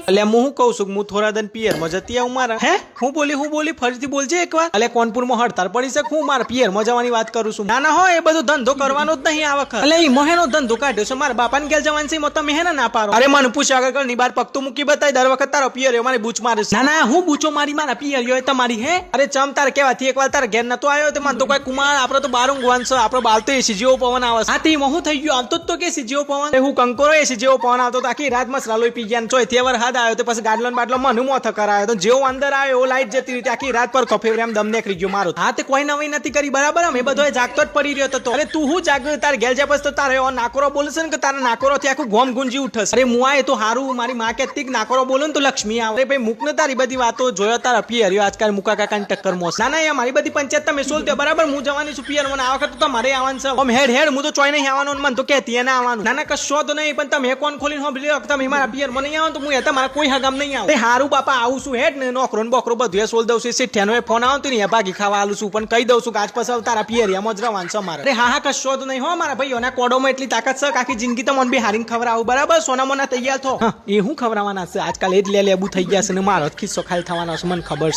અલ્યા હું કહું છું હું થોડા દન પિયરમાં જતી આવું મારા હે હું બોલી ફરીથી બોલજે એકવાર અલ્યા કોનપુરમાં હડતાળ પડી છે હું મારા પિયરમાં જવાની વાત કરું છું ના હો એ બધો ધંધો કરવાનો જ નહીં આ વખત અલ્યા ઈ મહેનો ધંધો કાઢ્યો છે મારા બાપાને ઘેર જવાનું છે તમે હે ના પારો અરે મને પૂછ આગળ ની બાર પગતું મૂકી બતાય દર વખત તારો પિયર મારી બૂચ મારે ના હું બૂચો મારી મારા પિયર તમારી હે અરે ચમ તારે કેવાથી એકવાર તારા ઘેર નતો આવ્યો તો મને તો કોઈ કુમાર આપડે તો બારું ગવાન છે આપડે બાલ તો એસી જેવો પવન આવે હા તે હું થઈ ગયો આવતો જ તો કે એસી જેવો પવન હું કંકોરો એસી જેવો પવન આવતો તો આખી રાત મસરા લોહી પી ગયા ચોય તે વર હાદ આવ્યો તો પછી ગાડલો બાટલો મને મોથ કરાયો તો જેવો અંદર આવ્યો લાઈટ જતી રીતે આખી રાત પર કફેવરે એમ દમ નીકળી ગયો મારો હા તે કોઈ નવી નથી કરી બરાબર અમે બધો જાગતો જ પડી રહ્યો તો અરે તું હું જાગ તાર ઘેર જાય પછી તો તારે નાકોરો બોલશે ને કે તારા નાકોરો થી આખું ગોમ ગુંજી ઉઠશે અરે મુઆ એ તો હારું મારી માં કહેતી કે નાકોરો બોલો ને તો લક્ષ્મી આવે ભાઈ મૂક ને તારી બધી વાતો જોયો તારા પિયર આજકાલ મુકા કાકાની ટક્કર મોસ ના એ મારી બધી પંચાયત તમે સોલતો બરાબર હું જવાની છું પિયર મને આ વખત તો મારે આવવાનું છે આમ હેડ હું તો ચોય નહીં આવવાનું મને તો કહેતી ના આવવાનું ના કશો તો નહીં પણ તમે કોણ ખોલીને હોબલી તમે મારા પિયર મને નહીં આવવાનું તો હું તમારા કોઈ હગામ નહીં આવે હારું બાપા આવું છું હેડ ને નોકરો ને બોકરો બધું સોલ દઉં છું શેઠિયાનો ફોન આવતો ને ભાગી ખાવા આલું છું પણ કહી દઉં છું કે આજ પછી તારા પિયરિયામાં જ રવાનું છે મારે હા કશો તો નહીં હો મારા ભાઈઓના કોડોમાં એટલી તાકાત છે આખી જિંદગી તો મને બી હારીને ખવડાવું બરાબર સોના મોના તૈયાર થો એ હું ખવડાવવાના છે આજકાલ એ જ લેબુ થઈ ગયા છે ને મારો ખિસ્સો ખાલી થવાનો છે મને ખબર છે